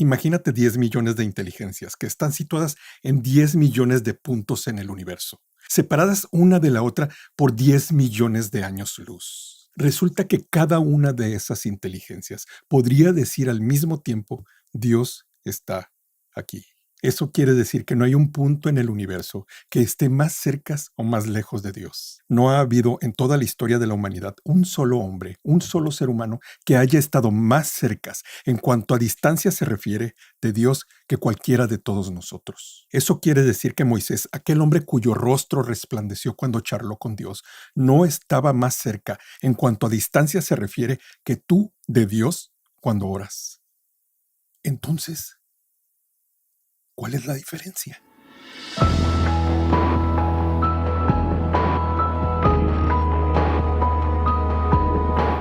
Imagínate 10 millones de inteligencias que están situadas en 10 millones de puntos en el universo, separadas una de la otra por 10 millones de años luz. Resulta que cada una de esas inteligencias podría decir al mismo tiempo, Dios está aquí. Eso quiere decir que no hay un punto en el universo que esté más cerca o más lejos de Dios. No ha habido en toda la historia de la humanidad un solo hombre, un solo ser humano que haya estado más cerca en cuanto a distancia se refiere de Dios que cualquiera de todos nosotros. Eso quiere decir que Moisés, aquel hombre cuyo rostro resplandeció cuando charló con Dios, no estaba más cerca en cuanto a distancia se refiere que tú de Dios cuando oras. Entonces, ¿cuál es la diferencia?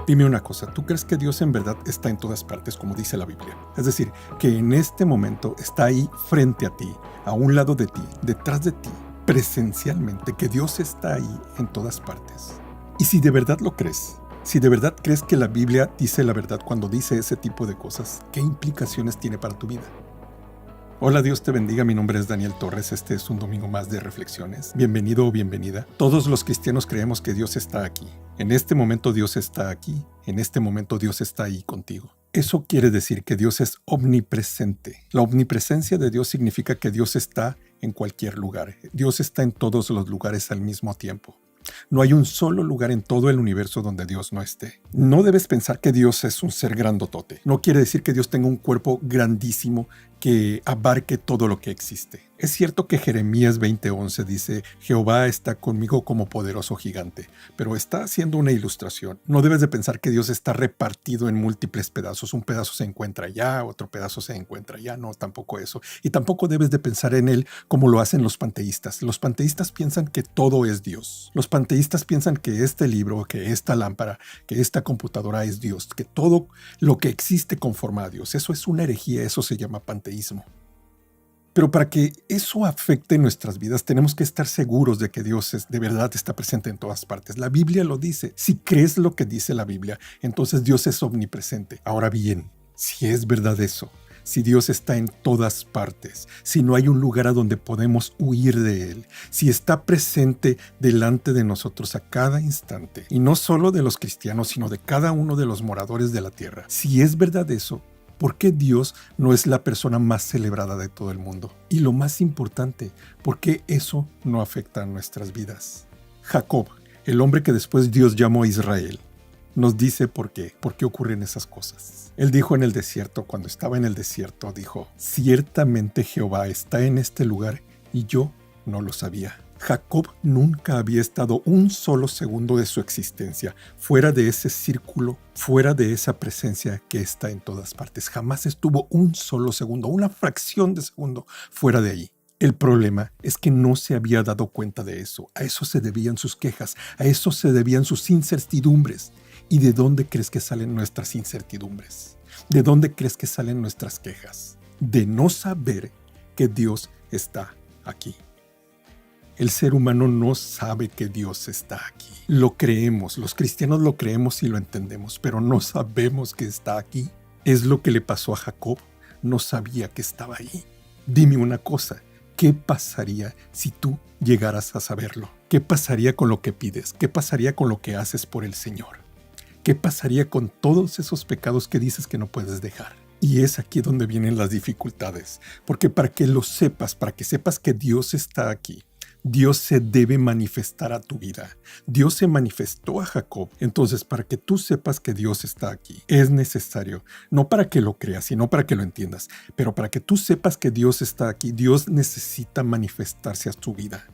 Dime una cosa, ¿tú crees que Dios en verdad está en todas partes como dice la Biblia? Es decir, que en este momento está ahí frente a ti, a un lado de ti, detrás de ti, presencialmente, que Dios está ahí en todas partes. Y si de verdad lo crees, si de verdad crees que la Biblia dice la verdad cuando dice ese tipo de cosas, ¿qué implicaciones tiene para tu vida? Hola, Dios te bendiga, mi nombre es Daniel Torres, este es un domingo más de reflexiones. Bienvenido o bienvenida. Todos los cristianos creemos que Dios está aquí. En este momento Dios está aquí, en este momento Dios está ahí contigo. Eso quiere decir que Dios es omnipresente. La omnipresencia de Dios significa que Dios está en cualquier lugar. Dios está en todos los lugares al mismo tiempo. No hay un solo lugar en todo el universo donde Dios no esté. No debes pensar que Dios es un ser grandotote. No quiere decir que Dios tenga un cuerpo grandísimo que abarque todo lo que existe. Es cierto que Jeremías 20:11 dice, Jehová está conmigo como poderoso gigante, pero está haciendo una ilustración. No debes de pensar que Dios está repartido en múltiples pedazos. Un pedazo se encuentra allá, otro pedazo se encuentra allá. No, tampoco eso. Y tampoco debes de pensar en Él como lo hacen los panteístas. Los panteístas piensan que todo es Dios. Los panteístas piensan que este libro, que esta lámpara, que esta computadora es Dios, que todo lo que existe conforma a Dios. Eso es una herejía, eso se llama panteísmo. Pero para que eso afecte nuestras vidas, tenemos que estar seguros de que Dios de verdad está presente en todas partes. La Biblia lo dice. Si crees lo que dice la Biblia, entonces Dios es omnipresente. Ahora bien, si es verdad eso, si Dios está en todas partes, si no hay un lugar a donde podemos huir de Él, si está presente delante de nosotros a cada instante, y no solo de los cristianos, sino de cada uno de los moradores de la tierra, si es verdad eso, ¿por qué Dios no es la persona más celebrada de todo el mundo? Y lo más importante, ¿por qué eso no afecta a nuestras vidas? Jacob, el hombre que después Dios llamó Israel, nos dice por qué ocurren esas cosas. Él dijo en el desierto, cuando estaba en el desierto, dijo, ciertamente Jehová está en este lugar y yo no lo sabía. Jacob nunca había estado un solo segundo de su existencia fuera de ese círculo, fuera de esa presencia que está en todas partes. Jamás estuvo un solo segundo, una fracción de segundo fuera de ahí. El problema es que no se había dado cuenta de eso. A eso se debían sus quejas, a eso se debían sus incertidumbres. ¿Y de dónde crees que salen nuestras incertidumbres? ¿De dónde crees que salen nuestras quejas? De no saber que Dios está aquí. El ser humano no sabe que Dios está aquí. Lo creemos, los cristianos lo creemos y lo entendemos, pero no sabemos que está aquí. Es lo que le pasó a Jacob. No sabía que estaba ahí. Dime una cosa, ¿qué pasaría si tú llegaras a saberlo? ¿Qué pasaría con lo que pides? ¿Qué pasaría con lo que haces por el Señor? ¿Qué pasaría con todos esos pecados que dices que no puedes dejar? Y es aquí donde vienen las dificultades, porque para que lo sepas, para que sepas que Dios está aquí, Dios se debe manifestar a tu vida. Dios se manifestó a Jacob. Entonces, para que tú sepas que Dios está aquí, es necesario, no para que lo creas, sino para que lo entiendas, pero para que tú sepas que Dios está aquí, Dios necesita manifestarse a tu vida.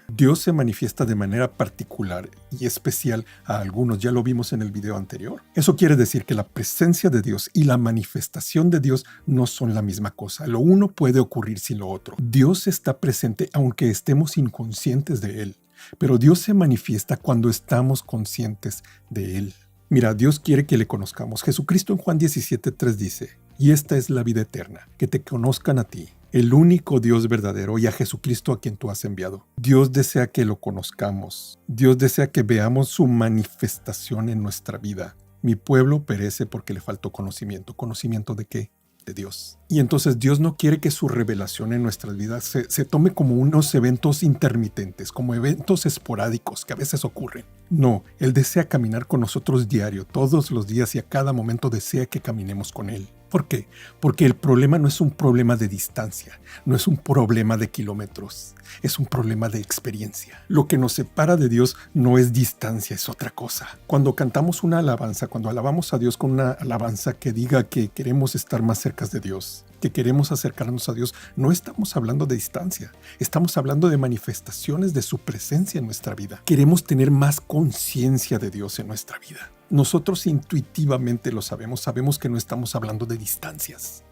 Dios se manifiesta de manera particular y especial a algunos, ya lo vimos en el video anterior. Eso quiere decir que la presencia de Dios y la manifestación de Dios no son la misma cosa. Lo uno puede ocurrir sin lo otro. Dios está presente aunque estemos inconscientes de Él, pero Dios se manifiesta cuando estamos conscientes de Él. Mira, Dios quiere que le conozcamos. Jesucristo en Juan 17:3 dice, y esta es la vida eterna, que te conozcan a ti, el único Dios verdadero, y a Jesucristo a quien tú has enviado. Dios desea que lo conozcamos. Dios desea que veamos su manifestación en nuestra vida. Mi pueblo perece porque le faltó conocimiento. ¿Conocimiento de qué? de Dios. Y entonces Dios no quiere que su revelación en nuestras vidas se tome como unos eventos intermitentes, como eventos esporádicos que a veces ocurren. No, Él desea caminar con nosotros diario, todos los días, y a cada momento desea que caminemos con Él. ¿Por qué? Porque el problema no es un problema de distancia, no es un problema de kilómetros, es un problema de experiencia. Lo que nos separa de Dios no es distancia, es otra cosa. Cuando cantamos una alabanza, cuando alabamos a Dios con una alabanza que diga que queremos estar más cerca de Dios, que queremos acercarnos a Dios, no estamos hablando de distancia, estamos hablando de manifestaciones de su presencia en nuestra vida. Queremos tener más conciencia de Dios en nuestra vida. Nosotros intuitivamente lo sabemos que no estamos hablando de distancias.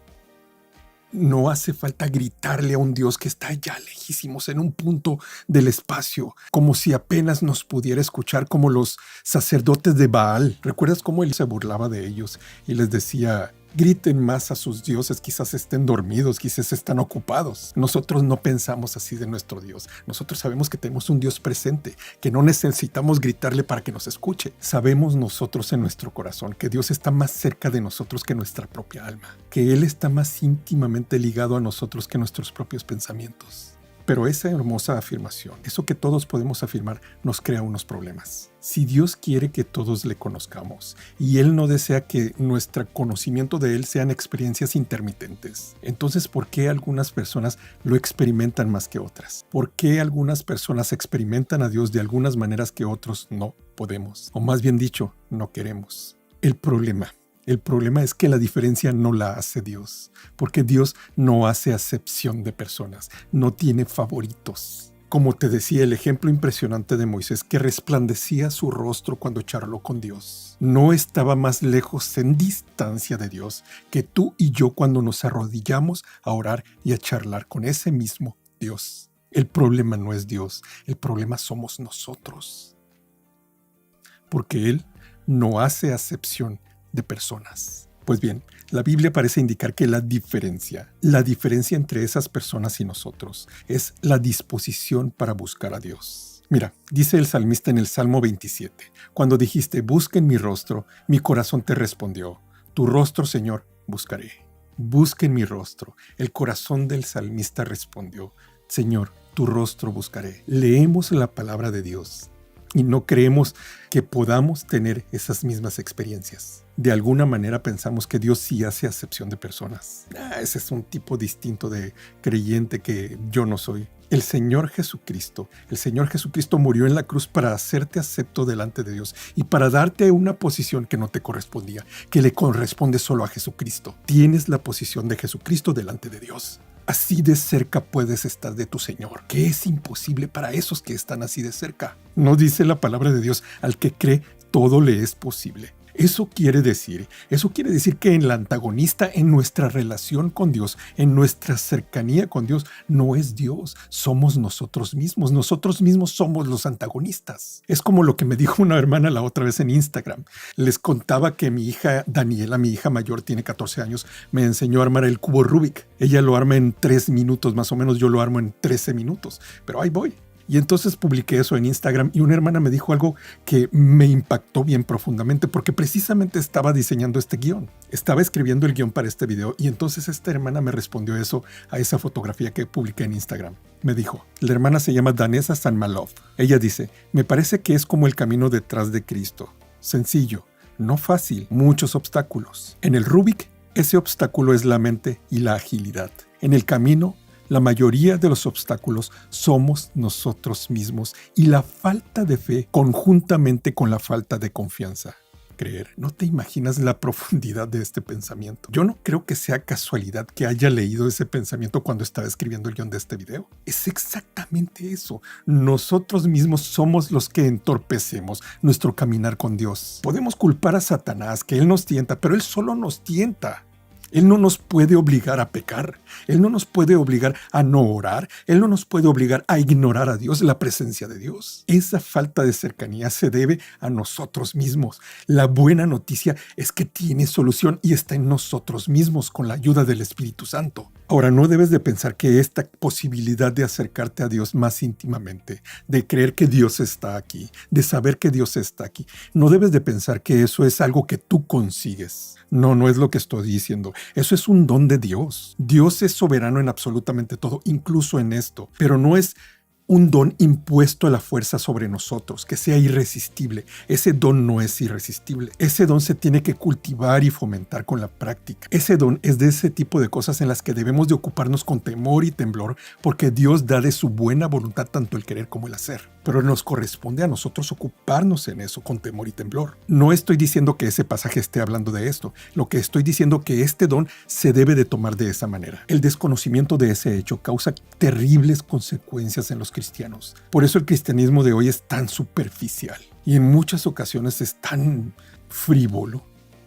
No hace falta gritarle a un Dios que está allá lejísimos en un punto del espacio, como si apenas nos pudiera escuchar, como los sacerdotes de Baal. ¿Recuerdas cómo él se burlaba de ellos y les decía: griten más a sus dioses, quizás estén dormidos, quizás están ocupados? Nosotros no pensamos así de nuestro Dios. Nosotros sabemos que tenemos un Dios presente, que no necesitamos gritarle para que nos escuche. Sabemos nosotros en nuestro corazón que Dios está más cerca de nosotros que nuestra propia alma, que Él está más íntimamente ligado a nosotros que nuestros propios pensamientos. Pero esa hermosa afirmación, eso que todos podemos afirmar, nos crea unos problemas. Si Dios quiere que todos le conozcamos y Él no desea que nuestro conocimiento de Él sean experiencias intermitentes, entonces ¿por qué algunas personas lo experimentan más que otras? ¿Por qué algunas personas experimentan a Dios de algunas maneras que otros no podemos? O más bien dicho, no queremos. El problema es que la diferencia no la hace Dios, porque Dios no hace acepción de personas, no tiene favoritos. Como te decía, el ejemplo impresionante de Moisés, que resplandecía su rostro cuando charló con Dios, no estaba más lejos en distancia de Dios que tú y yo cuando nos arrodillamos a orar y a charlar con ese mismo Dios. El problema no es Dios, el problema somos nosotros, porque Él no hace acepción de personas. Pues bien, la Biblia parece indicar que la diferencia entre esas personas y nosotros es la disposición para buscar a Dios. Mira, dice el salmista en el Salmo 27, cuando dijiste: busquen mi rostro, mi corazón te respondió, tu rostro, Señor, buscaré. Busquen mi rostro. El corazón del salmista respondió: Señor, tu rostro buscaré. Leemos la palabra de Dios y no creemos que podamos tener esas mismas experiencias. De alguna manera pensamos que Dios sí hace acepción de personas. Ese es un tipo distinto de creyente que yo no soy. El Señor Jesucristo murió en la cruz para hacerte acepto delante de Dios y para darte una posición que no te correspondía, que le corresponde solo a Jesucristo. Tienes la posición de Jesucristo delante de Dios. Así de cerca puedes estar de tu Señor, que es imposible para esos que están así de cerca. ¿No dice la palabra de Dios: al que cree, todo le es posible? Eso quiere decir que en la antagonista, en nuestra relación con Dios, en nuestra cercanía con Dios, no es Dios, somos nosotros mismos. Nosotros mismos somos los antagonistas. Es como lo que me dijo una hermana la otra vez en Instagram. Les contaba que mi hija Daniela, mi hija mayor, tiene 14 años, me enseñó a armar el cubo Rubik. Ella lo arma en 3 minutos más o menos, yo lo armo en 13 minutos, pero ahí voy. Y entonces publiqué eso en Instagram y una hermana me dijo algo que me impactó bien profundamente, porque precisamente estaba diseñando este guión. Estaba escribiendo el guión para este video y entonces esta hermana me respondió eso a esa fotografía que publiqué en Instagram. Me dijo, la hermana se llama Danesa Sanmalov. Ella dice: me parece que es como el camino detrás de Cristo. Sencillo, no fácil, muchos obstáculos. En el Rubik, ese obstáculo es la mente y la agilidad. En el camino, la mayoría de los obstáculos somos nosotros mismos y la falta de fe conjuntamente con la falta de confianza. Creer. No te imaginas la profundidad de este pensamiento. Yo no creo que sea casualidad que haya leído ese pensamiento cuando estaba escribiendo el guión de este video. Es exactamente eso. Nosotros mismos somos los que entorpecemos nuestro caminar con Dios. Podemos culpar a Satanás, que él nos tienta, pero él solo nos tienta. Él no nos puede obligar a pecar. Él no nos puede obligar a no orar. Él no nos puede obligar a ignorar a Dios, la presencia de Dios. Esa falta de cercanía se debe a nosotros mismos. La buena noticia es que tiene solución y está en nosotros mismos con la ayuda del Espíritu Santo. Ahora, no debes de pensar que esta posibilidad de acercarte a Dios más íntimamente, de creer que Dios está aquí, de saber que Dios está aquí, no debes de pensar que eso es algo que tú consigues. No, no es lo que estoy diciendo. Eso es un don de Dios. Dios es soberano en absolutamente todo, incluso en esto, pero no es un don impuesto a la fuerza sobre nosotros, que sea irresistible. Ese don no es irresistible. Ese don se tiene que cultivar y fomentar con la práctica. Ese don es de ese tipo de cosas en las que debemos de ocuparnos con temor y temblor, porque Dios da de su buena voluntad tanto el querer como el hacer. Pero nos corresponde a nosotros ocuparnos en eso con temor y temblor. No estoy diciendo que ese pasaje esté hablando de esto. Lo que estoy diciendo es que este don se debe de tomar de esa manera. El desconocimiento de ese hecho causa terribles consecuencias en los cristianos. Por eso el cristianismo de hoy es tan superficial y en muchas ocasiones es tan frívolo,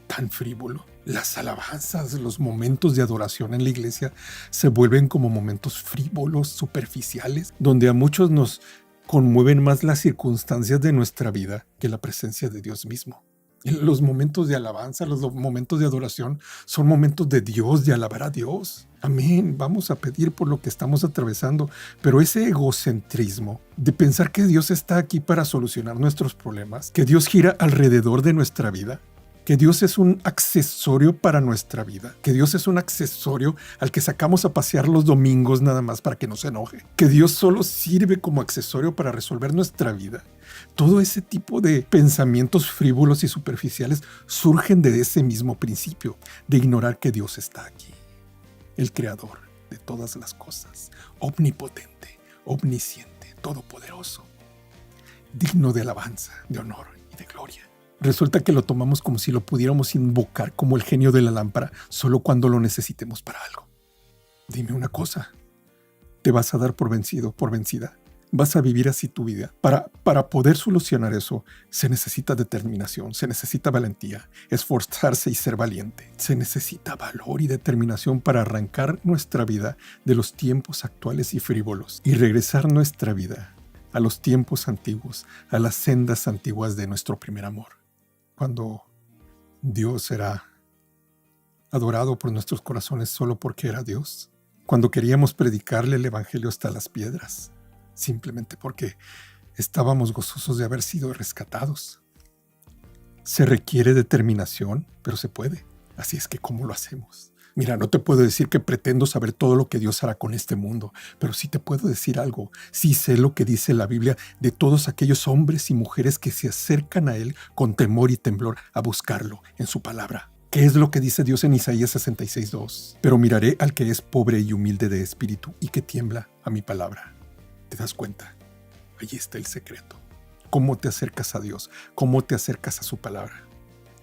tan frívolo. Las alabanzas, los momentos de adoración en la iglesia se vuelven como momentos frívolos, superficiales, donde a muchos nos conmueven más las circunstancias de nuestra vida que la presencia de Dios mismo. Los momentos de alabanza, los momentos de adoración son momentos de Dios, de alabar a Dios. Amén, vamos a pedir por lo que estamos atravesando, pero ese egocentrismo de pensar que Dios está aquí para solucionar nuestros problemas, que Dios gira alrededor de nuestra vida, que Dios es un accesorio para nuestra vida, que Dios es un accesorio al que sacamos a pasear los domingos nada más para que no se enoje, que Dios solo sirve como accesorio para resolver nuestra vida. Todo ese tipo de pensamientos frívolos y superficiales surgen de ese mismo principio, de ignorar que Dios está aquí, el creador de todas las cosas, omnipotente, omnisciente, todopoderoso, digno de alabanza, de honor y de gloria. Resulta que lo tomamos como si lo pudiéramos invocar como el genio de la lámpara solo cuando lo necesitemos para algo. Dime una cosa, ¿te vas a dar por vencido, por vencida? ¿Vas a vivir así tu vida? Para poder solucionar eso se necesita determinación, se necesita valentía, esforzarse y ser valiente. Se necesita valor y determinación para arrancar nuestra vida de los tiempos actuales y frívolos y regresar nuestra vida a los tiempos antiguos, a las sendas antiguas de nuestro primer amor. Cuando Dios era adorado por nuestros corazones solo porque era Dios. Cuando queríamos predicarle el evangelio hasta las piedras, simplemente porque estábamos gozosos de haber sido rescatados. Se requiere determinación, pero se puede. Así es que, ¿cómo lo hacemos? Mira, no te puedo decir que pretendo saber todo lo que Dios hará con este mundo, pero sí te puedo decir algo. Sí sé lo que dice la Biblia de todos aquellos hombres y mujeres que se acercan a Él con temor y temblor a buscarlo en su palabra. ¿Qué es lo que dice Dios en Isaías 66:2? Pero miraré al que es pobre y humilde de espíritu y que tiembla a mi palabra. ¿Te das cuenta? Allí está el secreto. ¿Cómo te acercas a Dios? ¿Cómo te acercas a su palabra?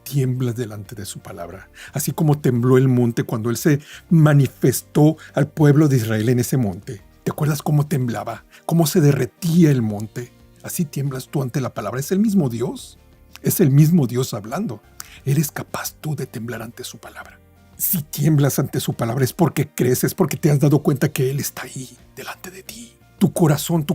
Tiemblas delante de su palabra, así como tembló el monte cuando Él se manifestó al pueblo de Israel en ese monte. ¿Te acuerdas cómo temblaba? ¿Cómo se derretía el monte? Así tiemblas tú ante la palabra. Es el mismo Dios. Es el mismo Dios hablando. ¿Eres capaz tú de temblar ante su palabra? Si tiemblas ante su palabra es porque crees, es porque te has dado cuenta que Él está ahí, delante de ti. Tu corazón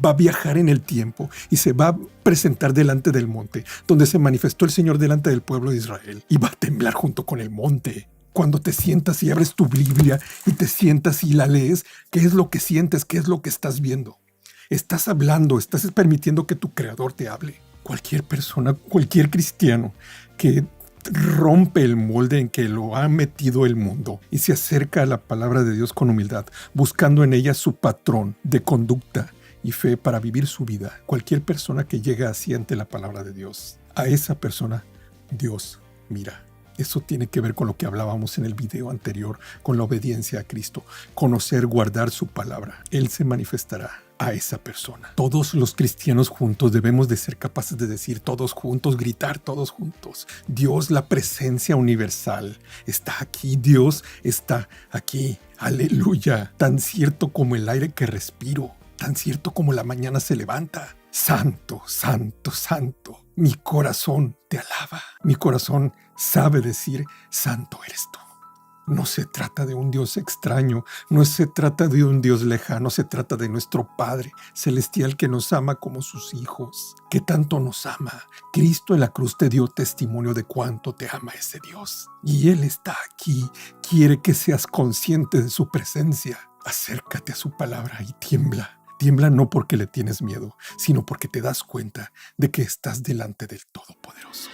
va a viajar en el tiempo y se va a presentar delante del monte, donde se manifestó el Señor delante del pueblo de Israel, y va a temblar junto con el monte. Cuando te sientas y abres tu Biblia y te sientas y la lees, ¿qué es lo que sientes? ¿Qué es lo que estás viendo? Estás hablando, estás permitiendo que tu Creador te hable. Cualquier persona, cualquier cristiano que rompe el molde en que lo ha metido el mundo y se acerca a la palabra de Dios con humildad, buscando en ella su patrón de conducta y fe para vivir su vida. Cualquier persona que llega así ante la palabra de Dios, a esa persona Dios mira. Eso tiene que ver con lo que hablábamos en el video anterior, con la obediencia a Cristo. Conocer, guardar su palabra. Él se manifestará a esa persona. Todos los cristianos juntos debemos de ser capaces de decir todos juntos, gritar todos juntos. Dios, la presencia universal, está aquí. Dios está aquí. Aleluya. Tan cierto como el aire que respiro. Tan cierto como la mañana se levanta. Santo, santo, santo. Mi corazón te alaba. Mi corazón sabe decir, santo eres tú. No se trata de un Dios extraño, no se trata de un Dios lejano, se trata de nuestro Padre celestial que nos ama como sus hijos, que tanto nos ama. Cristo en la cruz te dio testimonio de cuánto te ama ese Dios. Y Él está aquí, quiere que seas consciente de su presencia. Acércate a su palabra y tiembla. Tiembla no porque le tienes miedo, sino porque te das cuenta de que estás delante del Todopoderoso.